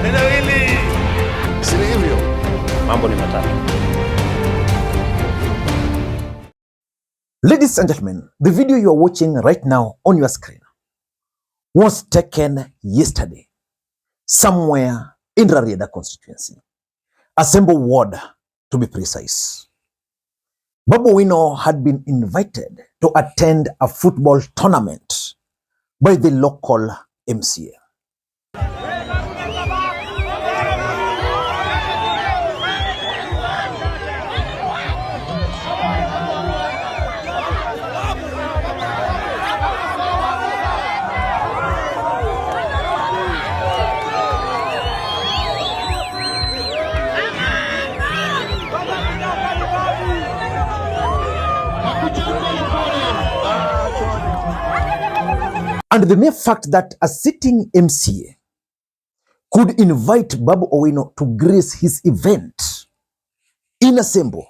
Neno hili si hivyo. Mambo ni matatu. Ladies and gentlemen, the video you are watching right now on your screen was taken yesterday somewhere in Rarieda constituency, Asembo ward to be precise. Babu Owino had been invited to attend a football tournament by the local MCA. And the mere fact that a sitting MCA could invite Babu Owino to grace his event in Asembo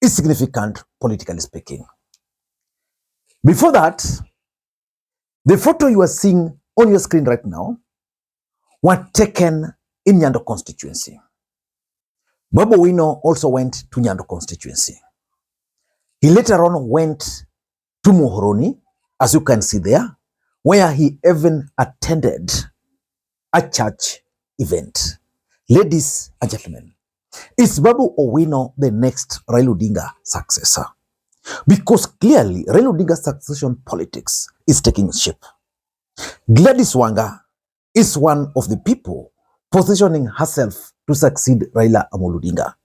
is significant, politically speaking. Before that, the photo you are seeing on your screen right now were taken in Nyando constituency. Babu Owino also went to Nyando constituency. He later on went to Muhoroni, as you can see there, where he even attended a church event. Ladies and gentlemen, is Babu Owino the next Raila Odinga successor? Because clearly Raila Odinga's succession politics is taking shape. Gladys Wanga is one of the people positioning herself to succeed Raila Odinga.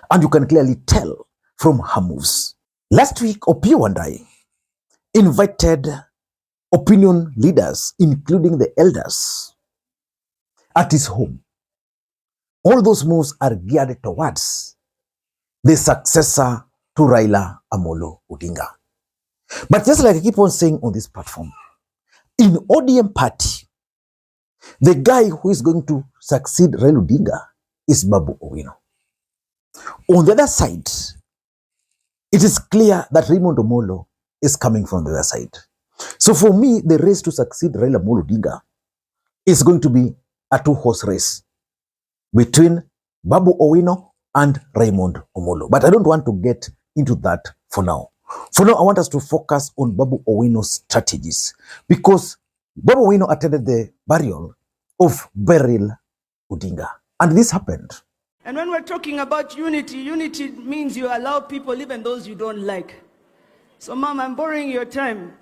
And you can clearly tell from her moves. Last week, Opiyo Wandayi invited opinion leaders, including the elders, at his home. All those moves are geared towards the successor to Raila Odinga. But just like I keep on saying on this platform, in ODM party, the guy who is going to succeed Raila Odinga is Babu Owino. On the other side, it is clear that Raymond Omolo is coming from the other side. So for me, the race to succeed Raila Odinga is going to be a two-horse race between Babu Owino and Raymond Omolo. But I don't want to get into that for now. For now, I want us to focus on Babu Owino's strategies, because Babu Owino attended the burial of Raila Odinga, and this happened. And when we're talking about unity, unity means you allow people, even those you don't like. So, Mom, I'm borrowing your time,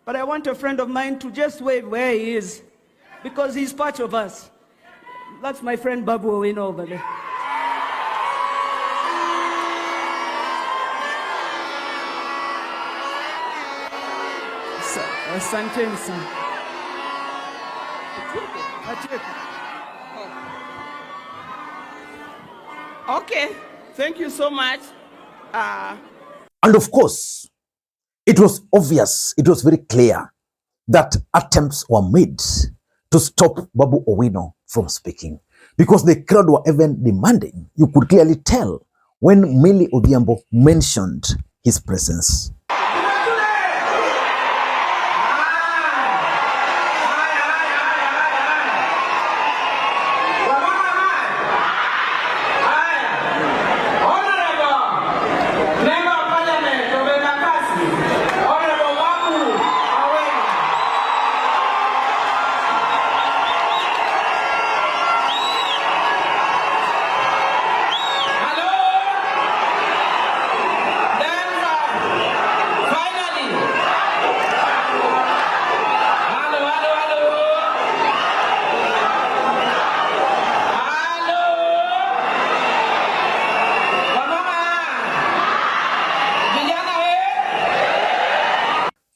but I want a friend of mine to just wave where he is, because he's part of us. That's my friend Babu Owino over there. Asante sana. Okay, thank you so much. And of course, it was obvious, it was very clear that attempts were made to stop Babu Owino from speaking, because the crowd were even demanding. You could clearly tell when Millie Odhiambo mentioned his presence.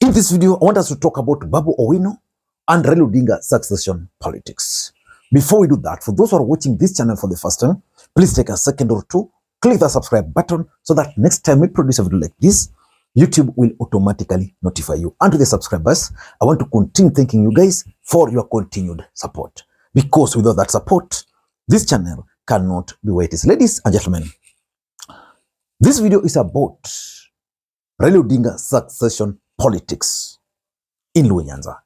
In this video, I want us to talk about Babu Owino and Raila Odinga succession politics. Before we do that, for those who are watching this channel for the first time, please take a second or two, click the subscribe button so that next time we produce a video like this, YouTube will automatically notify you. And to the subscribers, I want to continue thanking you guys for your continued support, because without that support, this channel cannot be where it is. Ladies and gentlemen, this video is about Raila Odinga succession politics in Nyanza.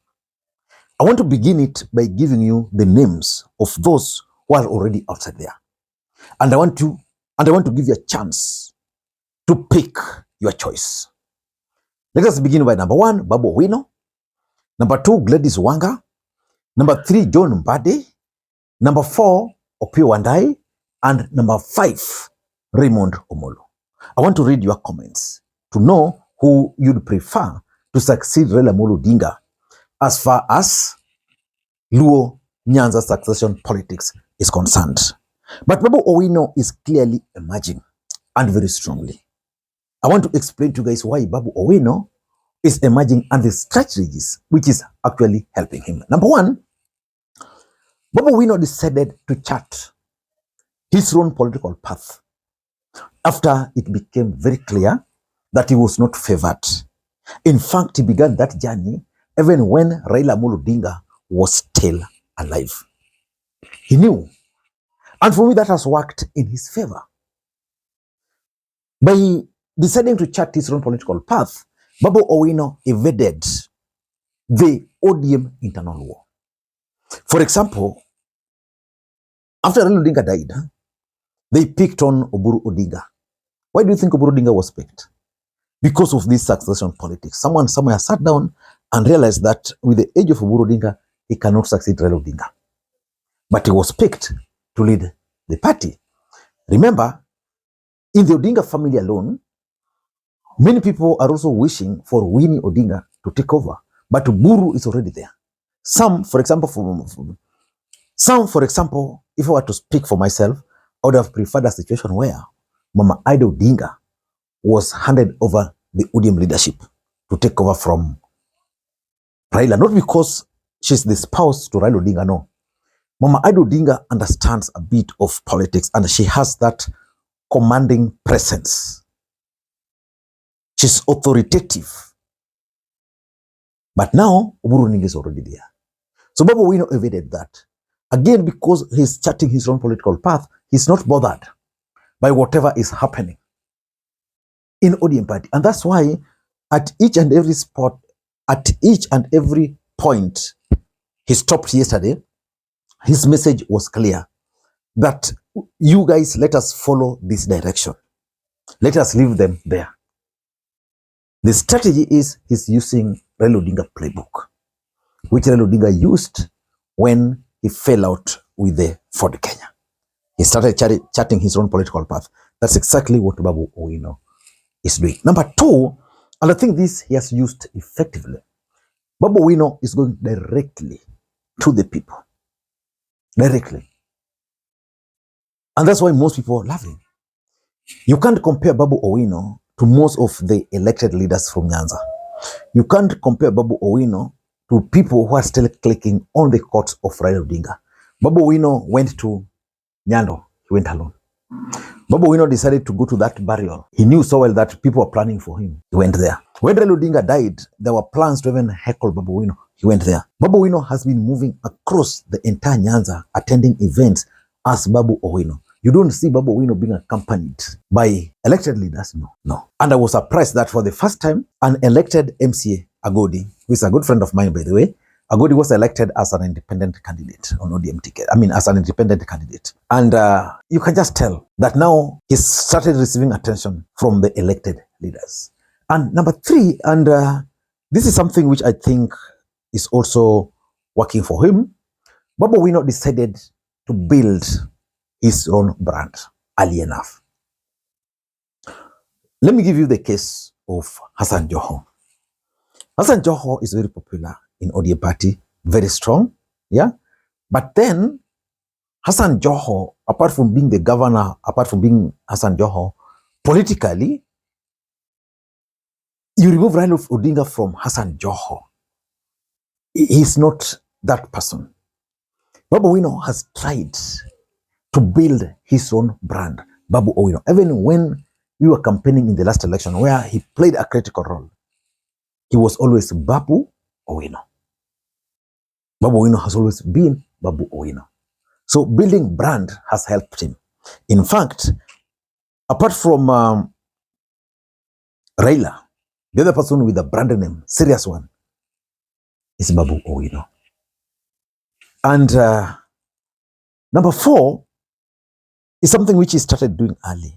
I want to begin it by giving you the names of those who are already outside there. And I want to give you a chance to pick your choice. Let us begin by number 1, Babu Owino. Number 2, Gladys Wanga. Number 3, John Mbadi. Number 4, Opiyo Wandayi. And number 5, Raymond Omolo. I want to read your comments to know who you'd prefer to succeed Raila Odinga as far as Luo Nyanza succession politics is concerned. But Babu Owino is clearly emerging and very strongly. I want to explain to you guys why Babu Owino is emerging and the strategies which is actually helping him. Number 1, Babu Owino decided to chart his own political path after it became very clear that he was not favored. In fact, he began that journey even when Raila Odinga was still alive. He knew. And for me, that has worked in his favor. By deciding to chart his own political path, Babu Owino evaded the ODM internal war. For example, after Raila Odinga died, they picked on Oburu Odinga. Why do you think Oburu Odinga was picked? Because of this succession politics. Someone somewhere sat down and realized that with the age of Oburu Odinga, he cannot succeed Raila Odinga. But he was picked to lead the party. Remember, in the Odinga family alone, many people are also wishing for Winnie Odinga to take over. But Oburu is already there. Some, for example, if I were to speak for myself, I would have preferred a situation where Mama Ida Odinga was handed over the ODM leadership to take over from Raila. Not because she's the spouse to Raila Odinga, no. Mama Ida Odinga understands a bit of politics and she has that commanding presence. She's authoritative. But now, Oburu Odinga is already there. So Babu Owino evaded that. Again, because he's charting his own political path, he's not bothered by whatever is happening in ODM party. And that's why at each and every spot, at each and every point he stopped yesterday, his message was clear that you guys, let us follow this direction. Let us leave them there. The strategy is he's using Raila Odinga playbook, which Raila Odinga used when he fell out with the Ford Kenya. He started charting his own political path. That's exactly what Babu Owino is doing. Number 2, and I think this he has used effectively, Babu Owino is going directly to the people. Directly. And that's why most people love him. You can't compare Babu Owino to most of the elected leaders from Nyanza. You can't compare Babu Owino to people who are still clicking on the courts of Raila Odinga. Babu Owino went to Nyando. He went alone. Babu Owino decided to go to that burial. He knew so well that people were planning for him. He went there. When Raila Odinga died, there were plans to even heckle Babu Owino. He went there. Babu Owino has been moving across the entire Nyanza, attending events as Babu Owino. You don't see Babu Owino being accompanied by elected leaders. No. And I was surprised that for the first time, an elected MCA, Agodi, who is a good friend of mine, by the way, Agodi was elected as an independent candidate on ODM ticket. As an independent candidate. And you can just tell that now he's started receiving attention from the elected leaders. And number 3, and this is something which I think is also working for him, Babu Owino decided to build his own brand early enough. Let me give you the case of Hassan Joho. Hassan Joho is very popular in ODM party, very strong, yeah? But then, Hassan Joho, apart from being the governor, apart from being Hassan Joho, politically, you remove Raila Odinga from Hassan Joho. He's not that person. Babu Owino has tried to build his own brand, Babu Owino. Even when we were campaigning in the last election, where he played a critical role, he was always Babu Owino. Babu Owino has always been Babu Owino. So building brand has helped him. In fact, apart from Raila, the other person with a brand name, serious one, is Babu Owino. And number 4 is something which he started doing early.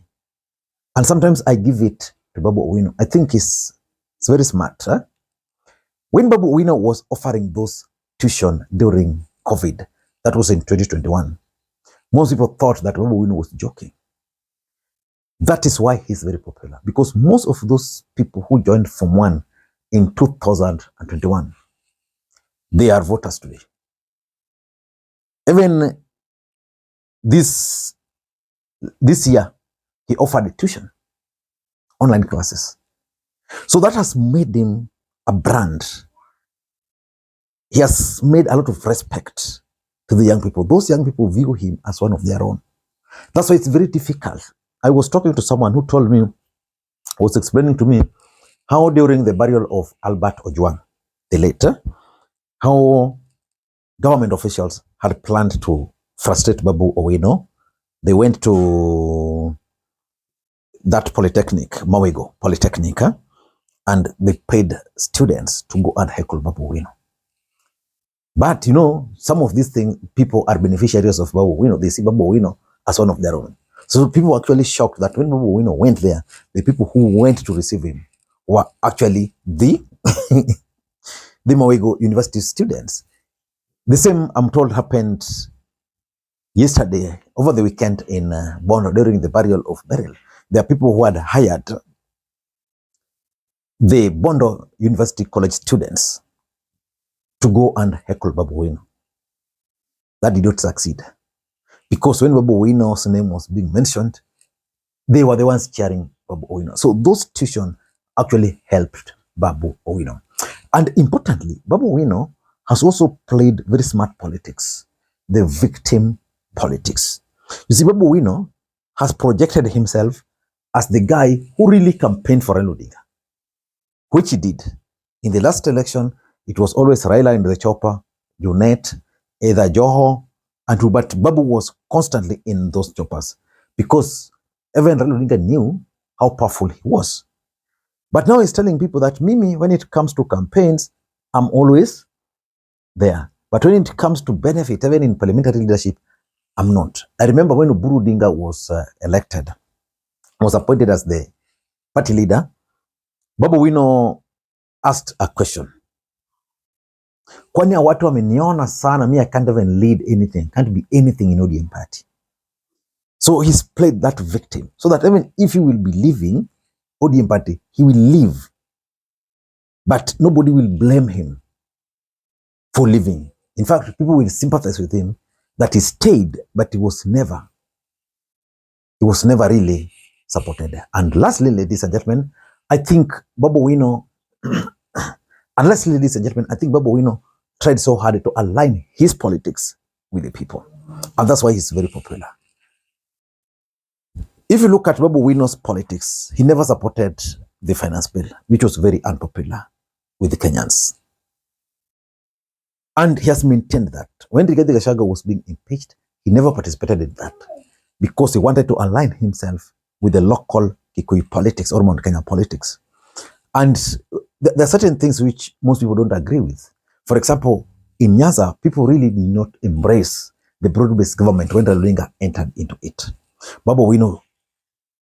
And sometimes I give it to Babu Owino. I think it's very smart. Huh? When Babu Owino was offering those tuition during COVID, that was in 2021, most people thought that Babu Owino was joking. That is why he's very popular, because most of those people who joined Form 1 in 2021, they are voters today. Even this year, he offered a tuition, online classes. So that has made him a brand. He has made a lot of respect to the young people. Those young people view him as one of their own. That's why it's very difficult. I was talking to someone who told me, was explaining to me how during the burial of Albert Ojwang, the late, how government officials had planned to frustrate Babu Owino. They went to that polytechnic, Mawego Polytechnic, and they paid students to go and heckle Babu Owino. But you know, some of these things, people are beneficiaries of Babu Owino. They see Babu Owino as one of their own. So people were actually shocked that when Babu Owino went there, the people who went to receive him were actually the the Mawego University students. The same, I'm told, happened yesterday, over the weekend in Bondo, during the burial of Beryl. There are people who had hired the Bondo University College students to go and heckle Babu Owino. That did not succeed. Because when Babu Owino's name was being mentioned, they were the ones cheering Babu Owino. So those tuition actually helped Babu Owino. And importantly, Babu Owino has also played very smart politics, the victim politics. You see, Babu Owino has projected himself as the guy who really campaigned for Raila Odinga, which he did. In the last election, it was always Raila in the chopper, Junet, either Joho, and Ruto, but Babu was constantly in those choppers because even Raila Odinga knew how powerful he was. But now he's telling people that Mimi, when it comes to campaigns, I'm always there. But when it comes to benefit, even in parliamentary leadership, I'm not. I remember when Uhuru Kenyatta was elected, was appointed as the party leader, Babu Owino asked a question. Kwani watu wameniona sana, me I can't even lead anything, can't be anything in ODM party. So he's played that victim, so that even if he will be leaving ODM party, he will leave. But nobody will blame him for leaving. In fact, people will sympathize with him that he stayed, but he was never really supported. And lastly, ladies and gentlemen, I think Babu Owino, and lastly, ladies and gentlemen, I think Babu Owino tried so hard to align his politics with the people. And that's why he's very popular. If you look at Babu Owino's politics, he never supported the finance bill, which was very unpopular with the Kenyans. And he has maintained that. When Rigathi Gachagua was being impeached, he never participated in that because he wanted to align himself with the local Kikuyu politics or Mount Kenya politics. And there are certain things which most people don't agree with. For example, in Nyanza, people really did not embrace the broad-based government when Raila Odinga entered into it. Babu Owino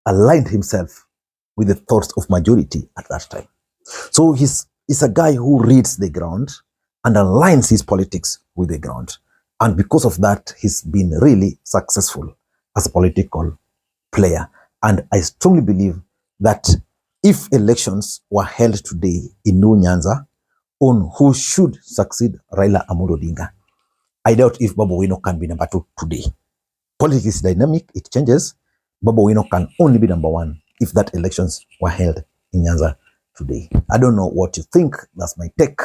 aligned himself with the thoughts of majority at that time. So he's a guy who reads the ground and aligns his politics with the ground. And because of that, he's been really successful as a political player. And I strongly believe that if elections were held today in Nyanza on who should succeed Raila Odinga, I doubt if Babu Owino can be number 2 today. Politics is dynamic, it changes. Babu Owino can only be number 1 if that elections were held in Nyanza today. I don't know what you think. That's my take.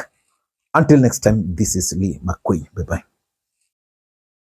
Until next time, this is Lee Makwiny. Bye-bye.